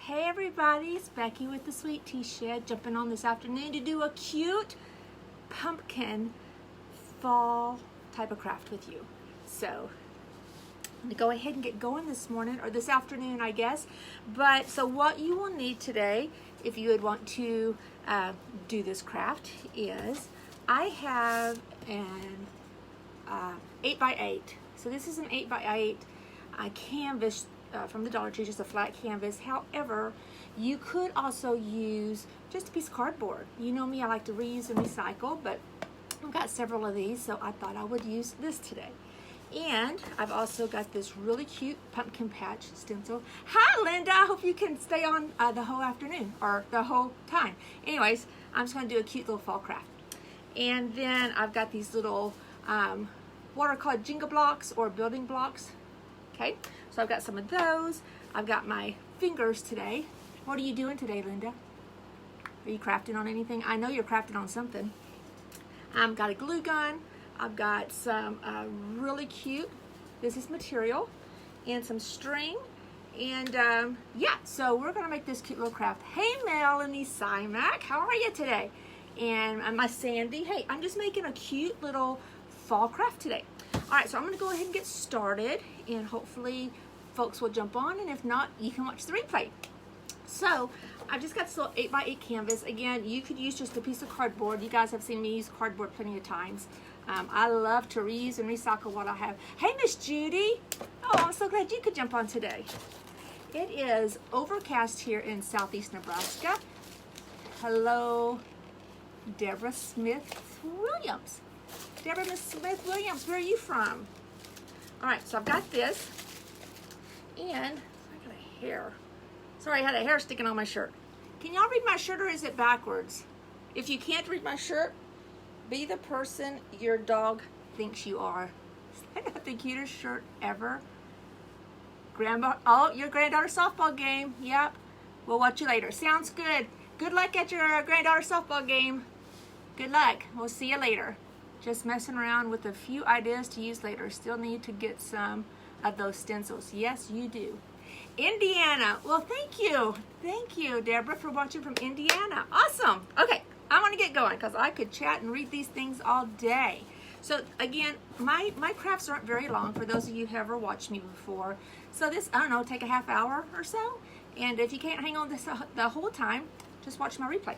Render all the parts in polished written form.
Hey everybody, it's Becky with the Sweet Tea Shed, jumping on this afternoon to do a cute pumpkin fall type of craft with you. So I'm gonna go ahead and get going this morning, or this afternoon I guess. But so what you will need today, if you would want to do this craft, is I have an 8x8. So this is an 8x8 canvas from the Dollar Tree, just a flat canvas. However, you could also use just a piece of cardboard. You know me, I like to reuse and recycle, but I've got several of these, so I thought I would use this today. And I've also got this really cute pumpkin patch stencil. Hi Linda, I hope you can stay on the whole afternoon, or the whole time. Anyways, I'm just gonna do a cute little fall craft. And then I've got these little, what are called Jenga blocks or building blocks. Okay, so I've got some of those. I've got my fingers today. What are you doing today, Linda? Are you crafting on anything? I know you're crafting on something. I've got a glue gun. I've got some really cute, this is material, and some string. And yeah, so we're gonna make this cute little craft. Hey Melanie Simac, how are you today? And my Sandy, hey, I'm just making a cute little fall craft today. All right, so I'm gonna go ahead and get started, and hopefully folks will jump on, and if not, you can watch the replay. So I've just got this little 8x8 canvas. Again, you could use just a piece of cardboard. You guys have seen me use cardboard plenty of times. I love to reuse and recycle what I have. Hey, Miss Judy. Oh, I'm so glad you could jump on today. It is overcast here in southeast Nebraska. Hello, Deborah Smith-Williams. Deborah Smith-Williams, where are you from? All right, so I've got this, and I got a hair. Sorry, I had a hair sticking on my shirt. Can y'all read my shirt, or is it backwards? If you can't read my shirt, be the person your dog thinks you are. Is that the cutest shirt ever? Oh, your granddaughter's softball game. Yep, we'll watch you later. Sounds good. Good luck at your granddaughter's softball game. Good luck. We'll see you later. Just messing around with a few ideas to use later. Still need to get some of those stencils. Yes, you do. Indiana. Well, thank you. Thank you, Deborah, for watching from Indiana. Awesome. Okay, I want to get going because I could chat and read these things all day. So again, my crafts aren't very long for those of you who ever watched me before. So this, I don't know, take a half hour or so. And if you can't hang on this the whole time, just watch my replay.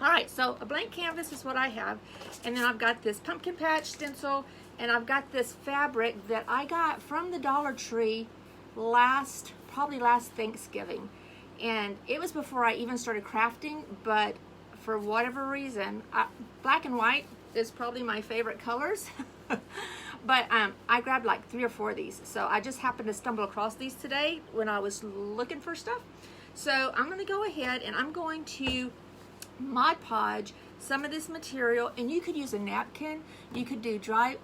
All right, so a blank canvas is what I have. And then I've got this pumpkin patch stencil, and I've got this fabric that I got from the Dollar Tree probably last Thanksgiving. And it was before I even started crafting, but for whatever reason, black and white is probably my favorite colors. But I grabbed like 3 or 4 of these. So I just happened to stumble across these today when I was looking for stuff. So I'm gonna go ahead and I'm going to Mod Podge some of this material, and you could use a napkin. You could do dry,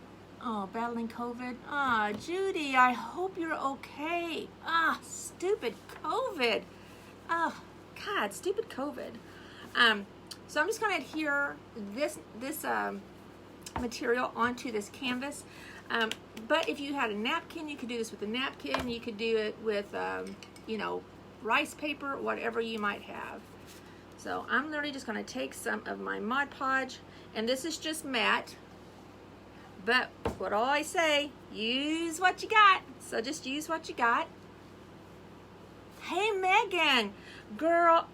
battling COVID. Judy, I hope you're okay. Stupid COVID. Oh, God, stupid COVID. So I'm just gonna adhere this material onto this canvas. But if you had a napkin, you could do this with a napkin. You could do it with, you know, rice paper, whatever you might have. So I'm literally just going to take some of my Mod Podge, and this is just matte, but what do I say? Use what you got. So just use what you got. Hey Megan, girl,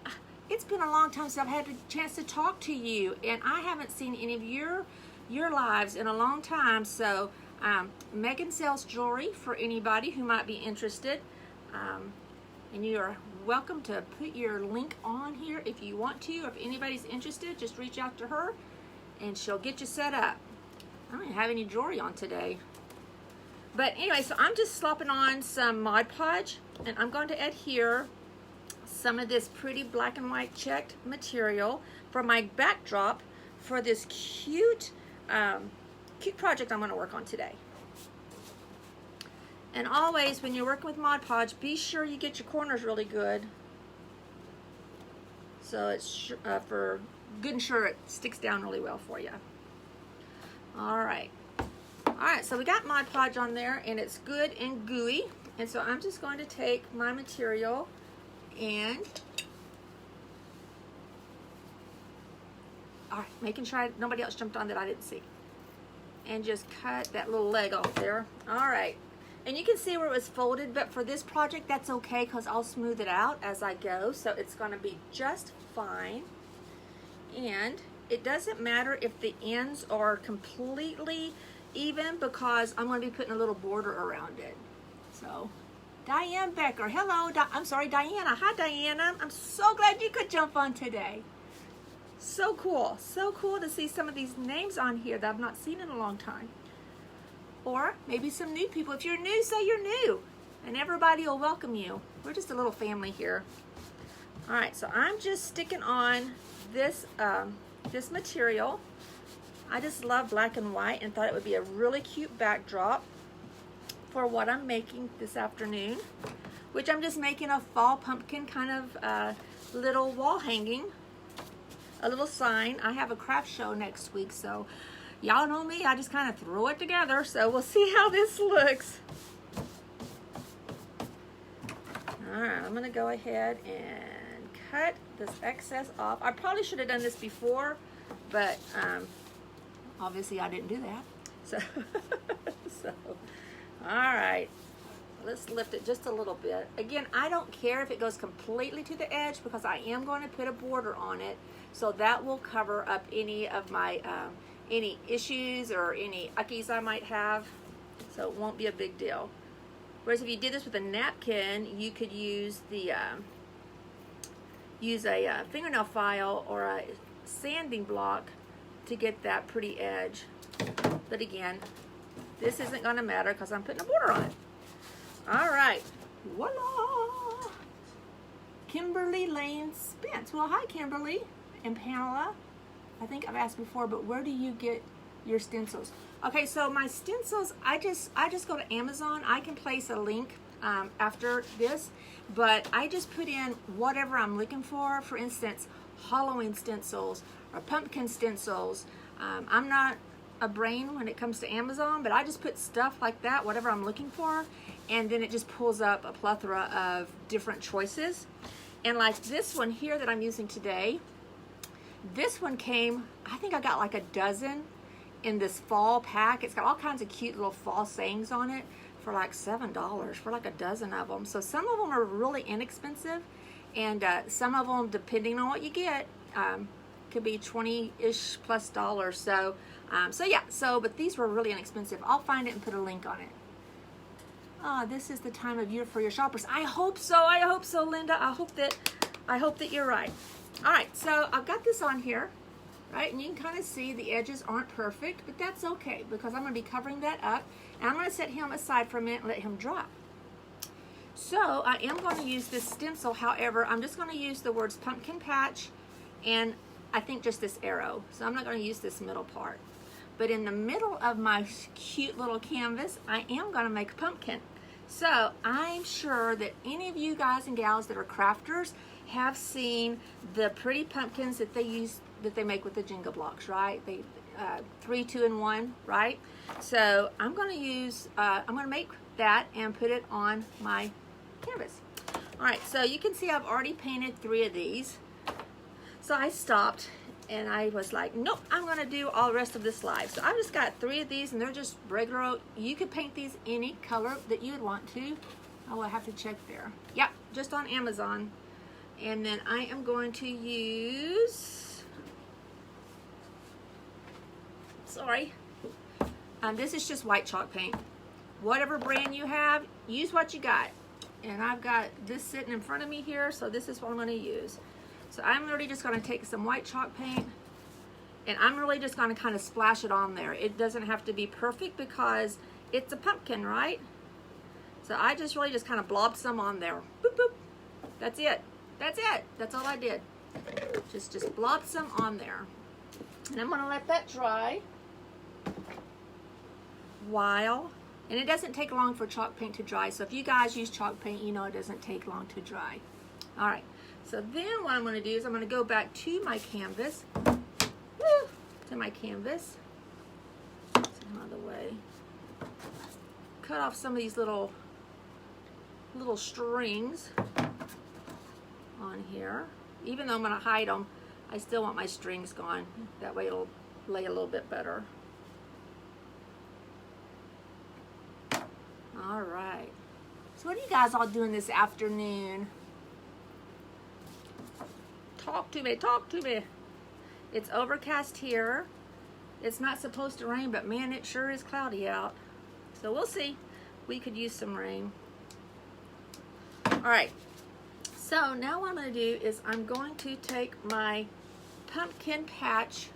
it's been a long time since I've had a chance to talk to you, and I haven't seen any of your lives in a long time. So Megan sells jewelry for anybody who might be interested, and you are welcome to put your link on here if you want to. If anybody's interested, just reach out to her and she'll get you set up. I don't even have any jewelry on today. But anyway, so I'm just slopping on some Mod Podge, and I'm going to adhere some of this pretty black and white checked material for my backdrop for this cute, cute project I'm going to work on today. And always, when you're working with Mod Podge, be sure you get your corners really good. So it's for good and sure it sticks down really well for you. All right, so we got Mod Podge on there, and it's good and gooey. And so I'm just going to take my material And all right, making sure nobody else jumped on that I didn't see. And just cut that little leg off there. All right. And you can see where it was folded, but for this project, that's okay because I'll smooth it out as I go. So it's going to be just fine. And it doesn't matter if the ends are completely even because I'm going to be putting a little border around it. So, Diane Becker, hello. I'm sorry, Diana. Hi, Diana. I'm so glad you could jump on today. So cool to see some of these names on here that I've not seen in a long time. Or maybe some new people. If you're new, say you're new, and everybody will welcome you. We're just a little family here. All right, so I'm just sticking on this this material. I just love black and white and thought it would be a really cute backdrop for what I'm making this afternoon, which I'm just making a fall pumpkin kind of little wall hanging, a little sign. I have a craft show next week, so y'all know me, I just kind of throw it together, so we'll see how this looks. All right, I'm gonna go ahead and cut this excess off. I probably should have done this before, but obviously I didn't do that. So, all right, let's lift it just a little bit. Again, I don't care if it goes completely to the edge because I am going to put a border on it, so that will cover up any of my any issues or any uckies I might have, so it won't be a big deal. Whereas if you did this with a napkin, you could use the use a fingernail file or a sanding block to get that pretty edge. But again, this isn't going to matter because I'm putting a border on it. All right, voila! Kimberly Lane Spence. Well, hi Kimberly and Pamela. I think I've asked before, but where do you get your stencils? Okay, so my stencils, I just go to Amazon. I can place a link after this, but I just put in whatever I'm looking for. For instance, Halloween stencils or pumpkin stencils. I'm not a brain when it comes to Amazon, but I just put stuff like that, whatever I'm looking for, and then it just pulls up a plethora of different choices. And like this one here that I'm using today, this one came, I think I got like a dozen in this fall pack. It's got all kinds of cute little fall sayings on it for like $7 for like a dozen of them. So some of them are really inexpensive, and some of them, depending on what you get, could be 20-ish plus dollars. So but these were really inexpensive. I'll find it and put a link on it. This is the time of year for your shoppers. I hope so, Linda. I hope that you're right. All right, so I've got this on here, right? And you can kind of see the edges aren't perfect, but that's okay because I'm going to be covering that up. And I'm going to set him aside for a minute and let him dry. So I am going to use this stencil. However, I'm just going to use the words pumpkin patch and I think just this arrow. So I'm not going to use this middle part. But in the middle of my cute little canvas, I am going to make a pumpkin. So I'm sure that any of you guys and gals that are crafters have seen the pretty pumpkins that they make with the Jenga blocks, right? They 3, 2, and 1, right? So I'm going to make that and put it on my canvas. All right, so you can see I've already painted 3 of these. So I stopped and I was like, nope, I'm going to do all the rest of this live. So I've just got 3 of these and they're just regular. You could paint these any color that you would want to. Oh, I have to check there. Yep, just on Amazon. And then I am going to use, this is just white chalk paint. Whatever brand you have, use what you got. And I've got this sitting in front of me here, so this is what I'm going to use. So I'm really just going to take some white chalk paint, and I'm really just going to kind of splash it on there. It doesn't have to be perfect because it's a pumpkin, right? So I just really just kind of blobbed some on there. Boop, boop. That's it. That's it. That's all I did. Just blob some on there. And I'm going to let that dry and it doesn't take long for chalk paint to dry. So if you guys use chalk paint, you know it doesn't take long to dry. All right. So then what I'm going to do is I'm going to go back to my canvas. Set him out of the way. Cut off some of these little strings. on here. Even though I'm going to hide them, I still want my strings gone. That way it'll lay a little bit better. All right. So what are you guys all doing this afternoon? Talk to me, talk to me. It's overcast here. It's not supposed to rain, but man, it sure is cloudy out. So we'll see. We could use some rain. All right. So now what I'm going to do is I'm going to take my pumpkin patch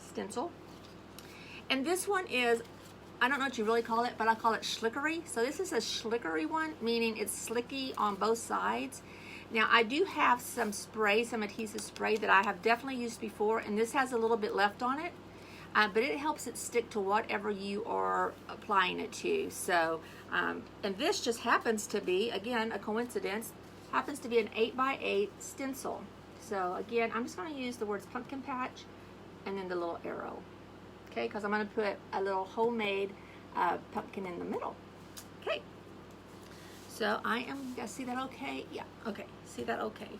stencil. And this one is, I don't know what you really call it, but I call it schlickery. So this is a schlickery one, meaning it's slicky on both sides. Now I do have some spray, some adhesive spray that I have definitely used before, and this has a little bit left on it, but it helps it stick to whatever you are applying it to. So, and this just happens to be, again, a coincidence, happens to be an 8x8 stencil. So again, I'm just going to use the words pumpkin patch and then the little arrow, okay, because I'm going to put a little homemade pumpkin in the middle. Okay. So I am, you guys see that okay? Yeah, okay, see that okay.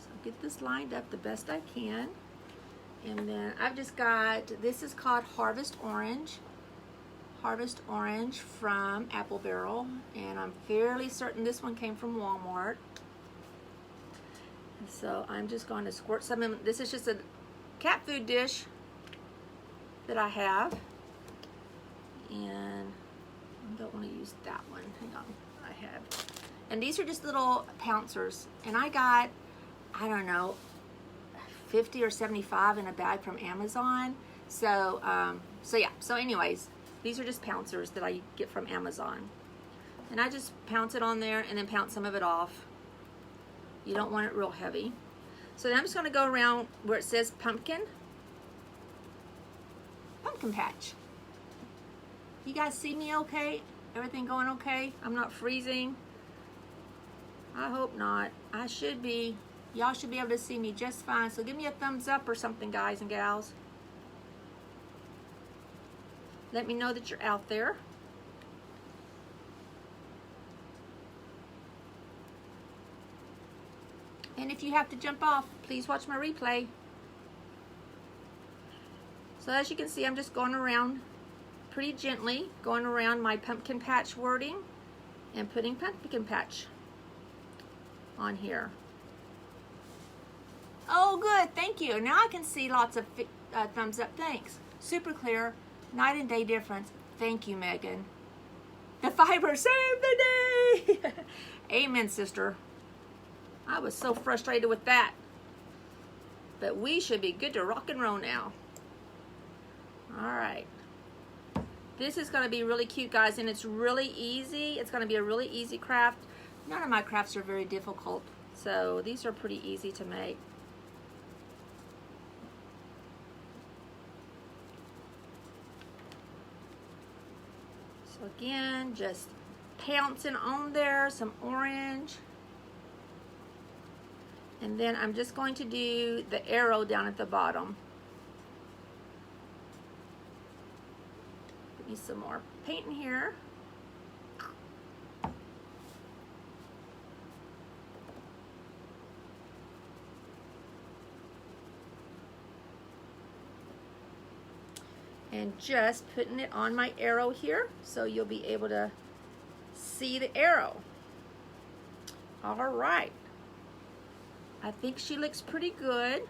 So get this lined up the best I can. And then I've just got, this is called Harvest Orange. Harvest Orange from Apple Barrel. And I'm fairly certain this one came from Walmart. And so I'm just going to squirt some in. This is just a cat food dish that I have. And I don't want to use that one. Hang on, I have. And these are just little pouncers. And I got, I don't know, 50 or 75 in a bag from Amazon. So, so anyways, these are just pouncers that I get from Amazon. And I just pounce it on there and then pounce some of it off. You don't want it real heavy. So then I'm just gonna go around where it says pumpkin patch. You guys see me okay? Everything going okay? I'm not freezing? I hope not. I should be. Y'all should be able to see me just fine. So give me a thumbs up or something, guys and gals. Let me know that you're out there. And if you have to jump off, please watch my replay. So as you can see, I'm just going around pretty gently, going around my pumpkin patch wording and putting pumpkin patch on here. Oh, good, thank you. Now I can see lots of thumbs up, thanks. Super clear, night and day difference. Thank you, Megan. The fiber saved the day. Amen, sister. I was so frustrated with that. But we should be good to rock and roll now. All right. This is going to be really cute, guys, and it's really easy. It's going to be a really easy craft. None of my crafts are very difficult, so these are pretty easy to make. So again, just pouncing on there, some orange. And then I'm just going to do the arrow down at the bottom. Put me some more paint in here. And just putting it on my arrow here so you'll be able to see the arrow. All right. I think she looks pretty good.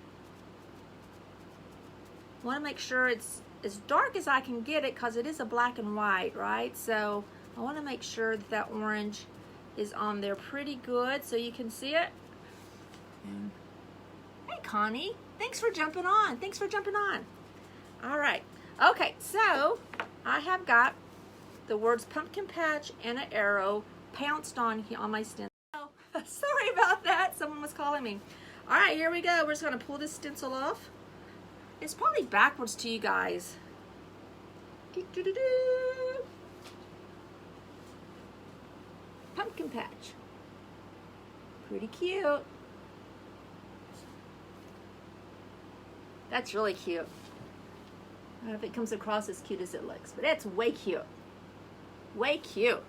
Want to make sure it's as dark as I can get it because it is a black and white, right? So I want to make sure that that orange is on there pretty good so you can see it. Hey, Connie. Thanks for jumping on. Thanks for jumping on. All right. Okay, so I have got the words pumpkin patch and an arrow pounced on here on my stencil. Sorry about that. Someone was calling me. All right, here we go. We're just going to pull this stencil off. It's probably backwards to you guys. Pumpkin patch. Pretty cute. That's really cute. I don't know if it comes across as cute as it looks, but it's way cute. Way cute.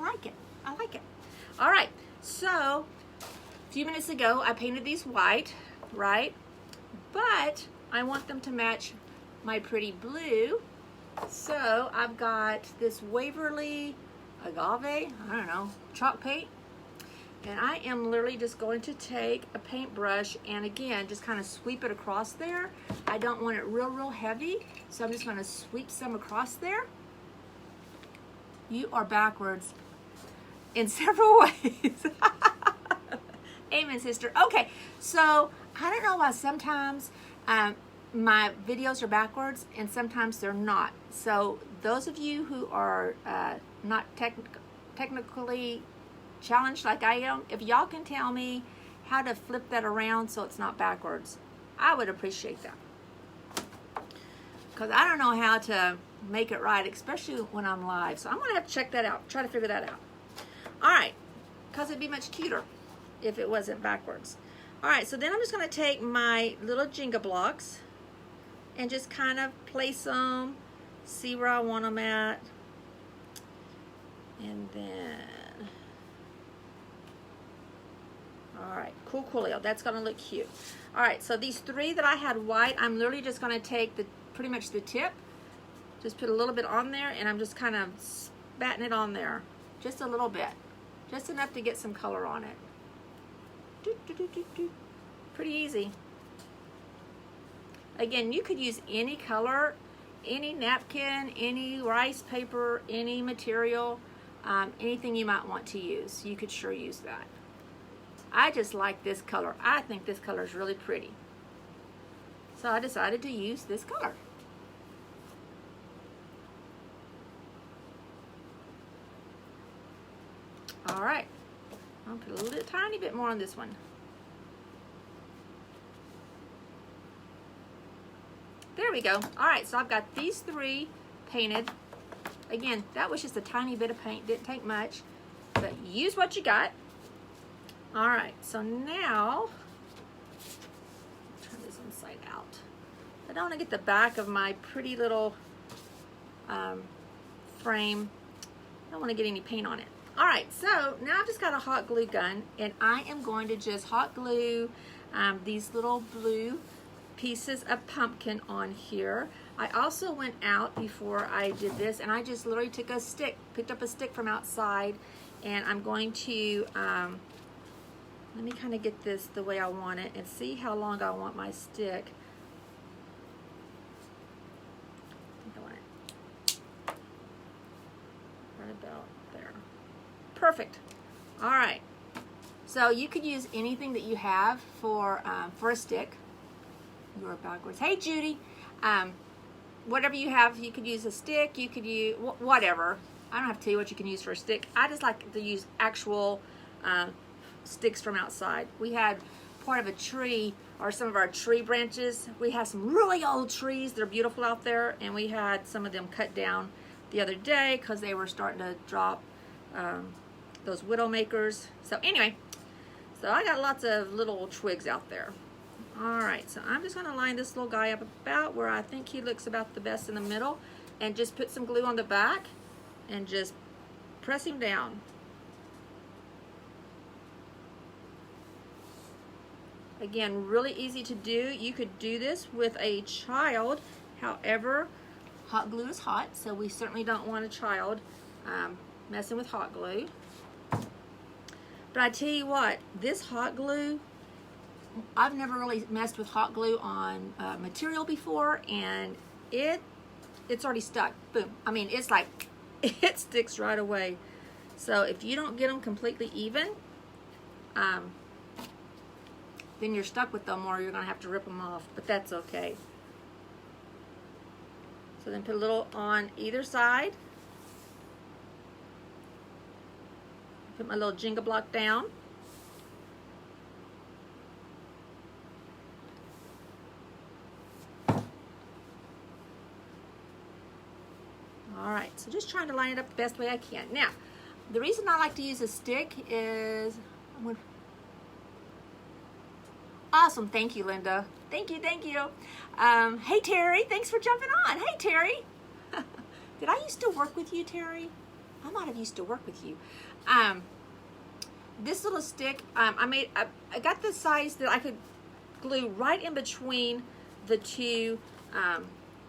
I like it. I like it. All right, so a few minutes ago, I painted these white, right? But I want them to match my pretty blue. So I've got this Waverly Agave, I don't know, chalk paint. And I am literally just going to take a paintbrush and again, just kind of sweep it across there. I don't want it real heavy, so I'm just gonna sweep some across there. You are backwards in several ways. Amen, sister. Okay, so I don't know why sometimes my videos are backwards and sometimes they're not. So those of you who are not technically challenged like I am, if y'all can tell me how to flip that around so it's not backwards, I would appreciate that. Because I don't know how to make it right, especially when I'm live. So I'm going to have to check that out, try to figure that out. All right, because it'd be much cuter if it wasn't backwards. All right, so then I'm just going to take my little Jenga blocks and just kind of place them, see where I want them at. And then, all right, coolio. That's gonna look cute. All right, so these three that I had white, I'm literally just gonna take pretty much the tip, just put a little bit on there, and I'm just kind of spatting it on there, just a little bit, just enough to get some color on it. Pretty easy. Again, you could use any color, any napkin, any rice paper, any material, anything you might want to use. You could sure use that. I just like this color. I think this color is really pretty. So I decided to use this color. All right, I'll put a little tiny bit more on this one. There we go. All right, so I've got these three painted. Again, that was just a tiny bit of paint, didn't take much, but use what you got. All right, so now, turn this inside out. I don't want to get the back of my pretty little frame. I don't want to get any paint on it. All right, so now I've just got a hot glue gun, and I am going to just hot glue these little blue pieces of pumpkin on here. I also went out before I did this, and I just literally took a stick, picked up a stick from outside, and I'm going to, let me kind of get this the way I want it and see how long I want my stick. I think I want it right about there. Perfect. All right. So you could use anything that you have for a stick. You're backwards. Hey, Judy. Whatever you have, you could use a stick. You could use whatever. I don't have to tell you what you can use for a stick. I just like to use actual sticks from outside. We had part of a tree, or some of our tree branches. We have some really old trees. They're beautiful out there, and we had some of them cut down the other day because they were starting to drop those widowmakers. So anyway, so I got lots of little twigs out there. All right, so I'm just gonna line this little guy up about where I think he looks about the best in the middle, and just put some glue on the back and just press him down. Again, really easy to do. You could do this with a child. However, hot glue is hot, so we certainly don't want a child messing with hot glue. But I tell you what, this hot glue, I've never really messed with hot glue on material before, and it's already stuck. Boom. I mean, it's like, it sticks right away. So if you don't get them completely even, then you're stuck with them, or you're gonna have to rip them off, but that's okay. So then put a little on either side. Put my little Jenga block down. All right, so just trying to line it up the best way I can. Now, the reason I like to use a stick is, awesome, thank you, Linda. Thank you, thank you. Hey, Terry, thanks for jumping on. Hey, Terry. Did I used to work with you, Terry? I might have used to work with you. This little stick, I got the size that I could glue right in between the two,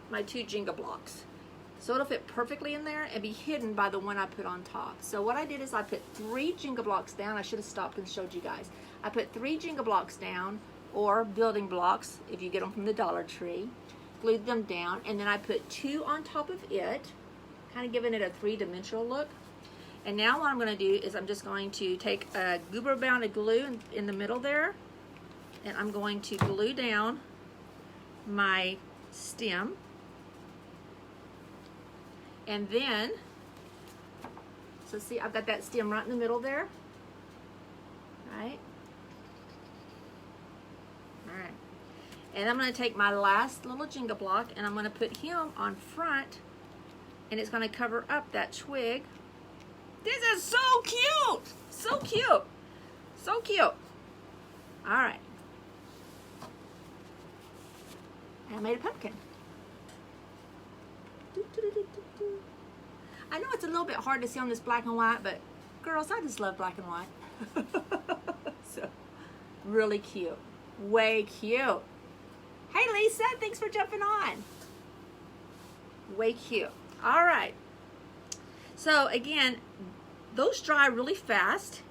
my two Jenga blocks. So it'll fit perfectly in there and be hidden by the one I put on top. So what I did is I put 3 Jenga blocks down. I should have stopped and showed you guys. I put 3 Jenga blocks down, or building blocks if you get them from the Dollar Tree. Glued them down, and then I put 2 on top of it, kind of giving it a 3-dimensional look. And now what I'm going to do is I'm just going to take a Goober Bound glue in the middle there, and I'm going to glue down my stem. And then, so see, I've got that stem right in the middle there, right? All right. And I'm going to take my last little Jenga block, and I'm going to put him on front, and it's going to cover up that twig. This is so cute! So cute! So cute! All right. And I made a pumpkin. I know it's a little bit hard to see on this black and white, but girls, I just love black and white. So, really cute. Way cute. Hey Lisa, thanks for jumping on. Way cute. All right. So again, those dry really fast.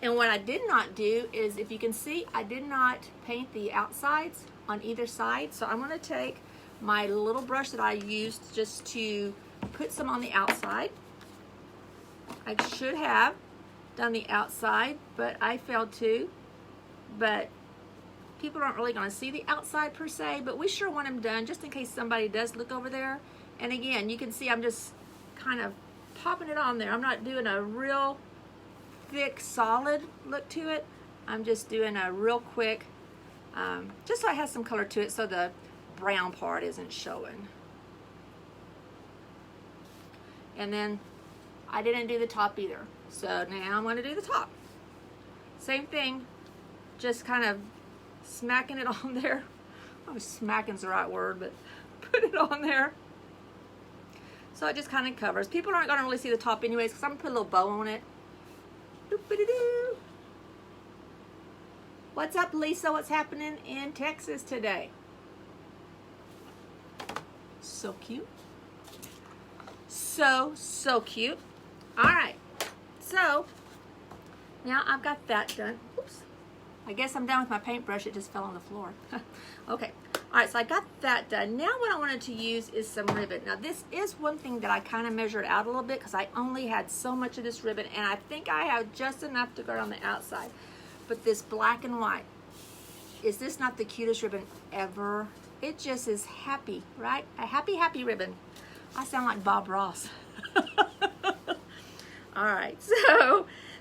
And what I did not do is, if you can see, I did not paint the outsides on either side. So I'm going to take my little brush that I used just to put some on the outside. I should have done the outside, but I failed to. But people aren't really going to see the outside per se, but we sure want them done just in case somebody does look over there. And again, you can see I'm just kind of popping it on there. I'm not doing a real thick, solid look to it. I'm just doing a real quick, just so it has some color to it so the brown part isn't showing. And then I didn't do the top either. So now I'm going to do the top. Same thing, just kind of smacking it on there. I don't know if smacking's the right word, but put it on there. So it just kind of covers. People aren't going to really see the top anyways, because I'm going to put a little bow on it. Doop-a-doo-doo. What's up, Lisa? What's happening in Texas today? So cute. So cute. All right. So now I've got that done. Oops. I guess I'm done with my paintbrush. It just fell on the floor. Okay. All right, so I got that done. Now what I wanted to use is some ribbon. Now this is one thing that I kind of measured out a little bit because I only had so much of this ribbon, and I think I have just enough to go on the outside. But this black and white, is this not the cutest ribbon ever? It just is happy, right? A happy, happy ribbon. I sound like Bob Ross. All right,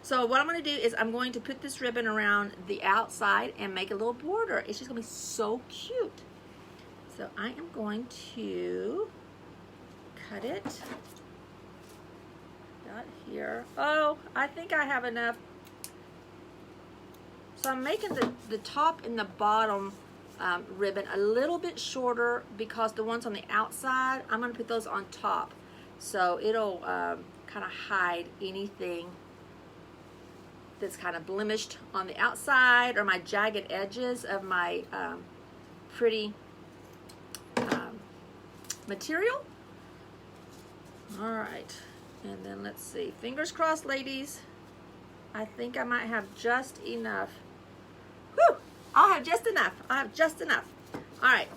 so what I'm going to do is I'm going to put this ribbon around the outside and make a little border. It's just going to be so cute. So I am going to cut it. Got here. Oh, I think I have enough. So I'm making the top and the bottom ribbon a little bit shorter because the ones on the outside, I'm going to put those on top. So it'll kind of hide anything that's kind of blemished on the outside or my jagged edges of my pretty material. All right, and then let's see. Fingers crossed, ladies. I think I might have just enough. Whew! I'll have just enough. I'll have just enough. All right.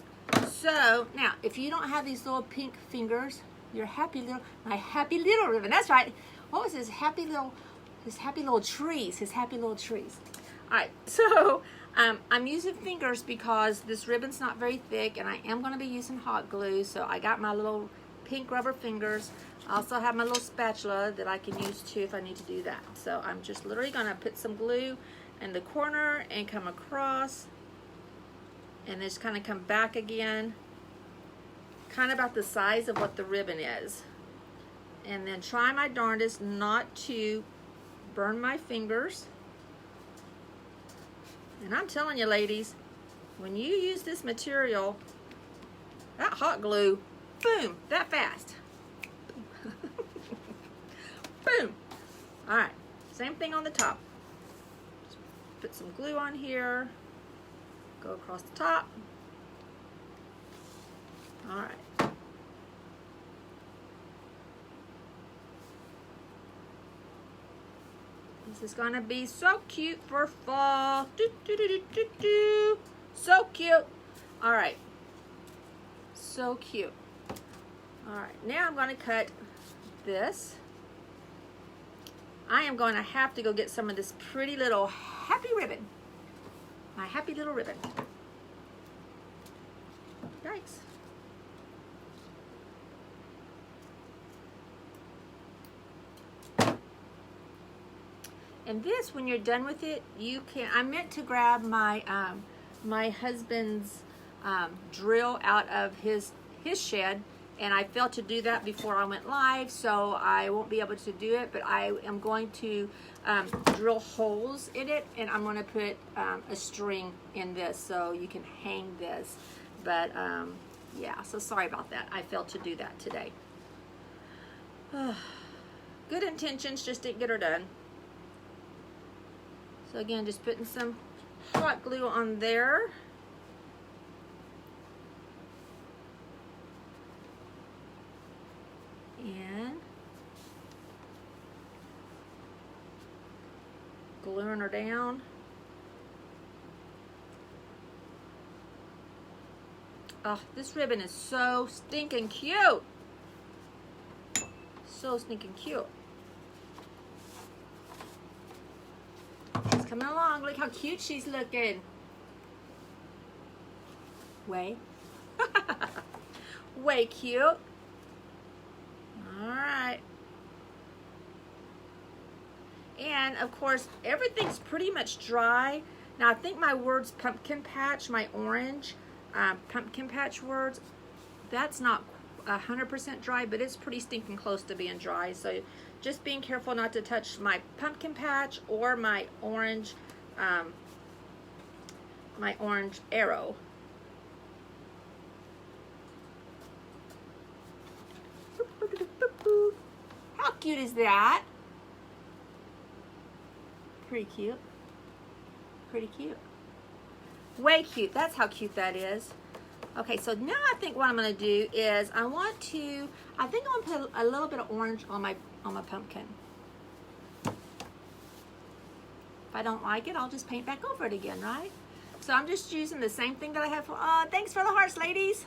So now, if you don't have these little pink fingers, your my happy little ribbon. That's right. What was his happy little trees? His happy little trees. All right. So I'm using fingers because this ribbon's not very thick, and I am going to be using hot glue. So I got my little pink rubber fingers. I also have my little spatula that I can use too if I need to do that. So I'm just literally going to put some glue in the corner and come across, and just kind of come back again, kind of about the size of what the ribbon is. And then try my darndest not to burn my fingers. And I'm telling you, ladies, when you use this material, that hot glue, boom, that fast. All right, same thing on the top. Just put some glue on here, go across the top. All right. This is gonna be so cute for fall. Do, do, do, do, do, do. So cute. All right. So cute. All right, now I'm gonna cut this. I am going to have to go get some of this pretty little happy ribbon. My happy little ribbon. Yikes. And this, when you're done with it, you can, I meant to grab my my husband's drill out of his shed, and I failed to do that before I went live, so I won't be able to do it, but I am going to drill holes in it, and I'm going to put a string in this so you can hang this. But yeah, so sorry about that. I failed to do that today. Good intentions, just didn't get her done. So again, just putting some hot glue on there. And gluing her down. Oh, this ribbon is so stinking cute. So stinking cute. She's coming along. Look how cute she's looking. Way. Way cute. All right. And of course, everything's pretty much dry. Now I think my words pumpkin patch, my orange pumpkin patch words, that's not 100% dry, but it's pretty stinking close to being dry. So just being careful not to touch my pumpkin patch or my orange arrow. How cute is that? Pretty cute. Pretty cute. Way cute. That's how cute that is. Okay, so now I think what I'm going to do is I think I'm going to put a little bit of orange on my pumpkin. If I don't like it, I'll just paint back over it again, right? So I'm just using the same thing that I have for, thanks for the hearts, ladies.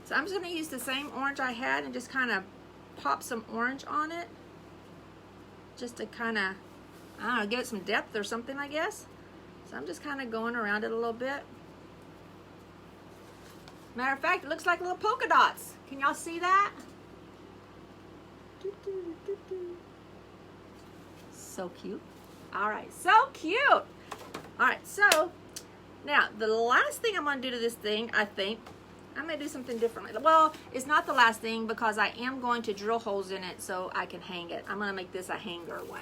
So I'm just going to use the same orange I had and just kind of pop some orange on it. Just to kind of, I don't know, give it some depth or something, I guess. So I'm just kind of going around it a little bit. Matter of fact, it looks like little polka dots. Can y'all see that? So cute. All right, so cute. All right, so now the last thing I'm going to do to this thing, I think, I'm going to do something differently. Well, it's not the last thing because I am going to drill holes in it so I can hang it. I'm going to make this a hanger one.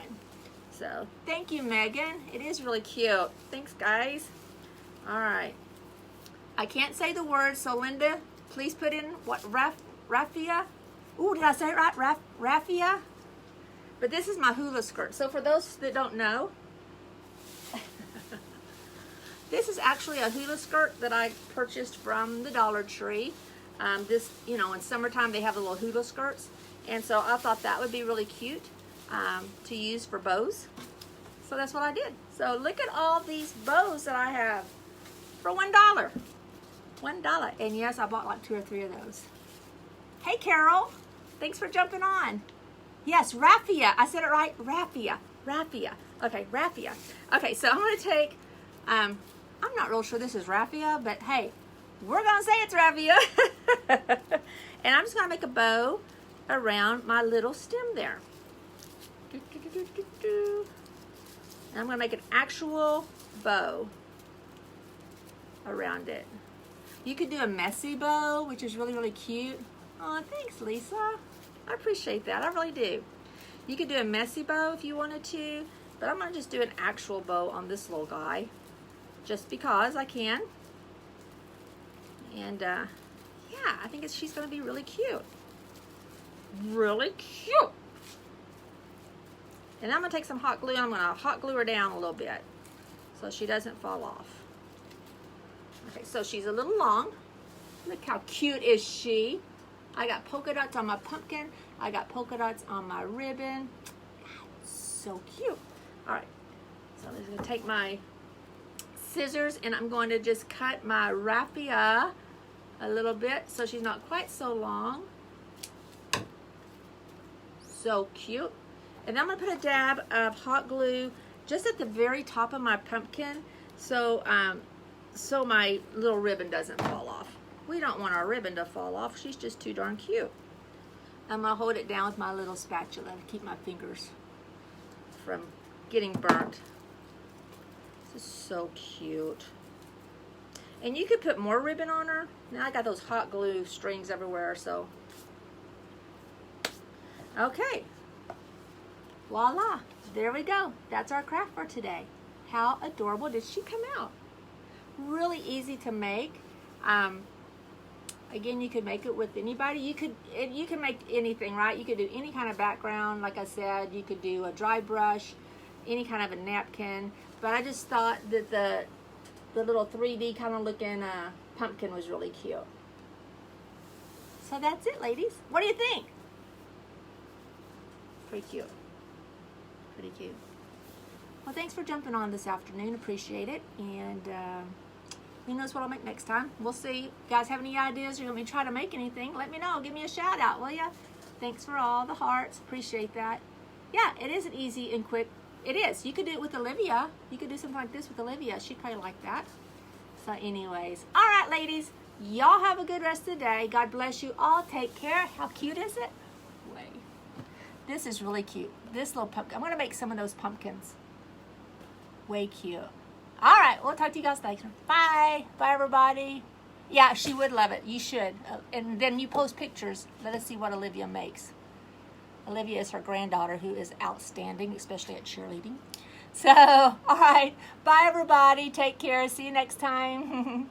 So thank you, Megan. It is really cute. Thanks, guys. All right. I can't say the word, so Linda, please put in what, raffia? Ooh, did I say it right? Raffia? But this is my hula skirt. So for those that don't know, this is actually a hula skirt that I purchased from the Dollar Tree. This, you know, in summertime they have the little hula skirts. And so I thought that would be really cute to use for bows. So that's what I did. So look at all these bows that I have for $1. $1. And yes, I bought like 2 or 3 of those. Hey, Carol. Thanks for jumping on. Yes, raffia. I said it right. Raffia. Raffia. Okay, raffia. Okay, so I'm going to take, I'm not real sure this is raffia, but hey, we're going to say it's raffia. And I'm just going to make a bow around my little stem there. And I'm going to make an actual bow around it. You could do a messy bow, which is really, really cute. Oh, thanks, Lisa. I appreciate that. I really do. You could do a messy bow if you wanted to, but I'm going to just do an actual bow on this little guy, just because I can. And yeah, I think she's going to be really cute. Really cute. And I'm gonna take some hot glue and I'm gonna hot glue her down a little bit so she doesn't fall off. Okay, so she's a little long. Look how cute is she. I got polka dots on my pumpkin. I got polka dots on my ribbon. So cute. All right, so I'm just gonna take my scissors and I'm going to just cut my raffia a little bit so she's not quite so long. So cute. And I'm gonna put a dab of hot glue just at the very top of my pumpkin so so my little ribbon doesn't fall off. We don't want our ribbon to fall off. She's just too darn cute. I'm gonna hold it down with my little spatula to keep my fingers from getting burnt. This is so cute. And you could put more ribbon on her. Now I got those hot glue strings everywhere, so. Okay. Voila, there we go. That's our craft for today. How adorable did she come out? Really easy to make. Again, you could make it with anybody. You can make anything, right? You could do any kind of background. Like I said, you could do a dry brush, any kind of a napkin. But I just thought that the little 3D kind of looking pumpkin was really cute. So that's it, ladies. What do you think? Pretty cute. Pretty cute. Well, thanks for jumping on this afternoon. Appreciate it. And who knows what I'll make next time. We'll see. If you guys have any ideas or you want me to try to make anything, let me know. Give me a shout out, will ya? Thanks for all the hearts. Appreciate that. Yeah, it is an easy and quick. It is. You could do it with Olivia. You could do something like this with Olivia. She'd probably like that. So anyways. All right, ladies. Y'all have a good rest of the day. God bless you all. Take care. How cute is it? Way. This is really cute. This little pumpkin. I'm going to make some of those pumpkins. Way cute. All right, we'll talk to you guys later. Bye. Bye, everybody. Yeah, she would love it. You should. And then you post pictures. Let us see what Olivia makes. Olivia is her granddaughter who is outstanding, especially at cheerleading. So, all right. Bye, everybody. Take care. See you next time.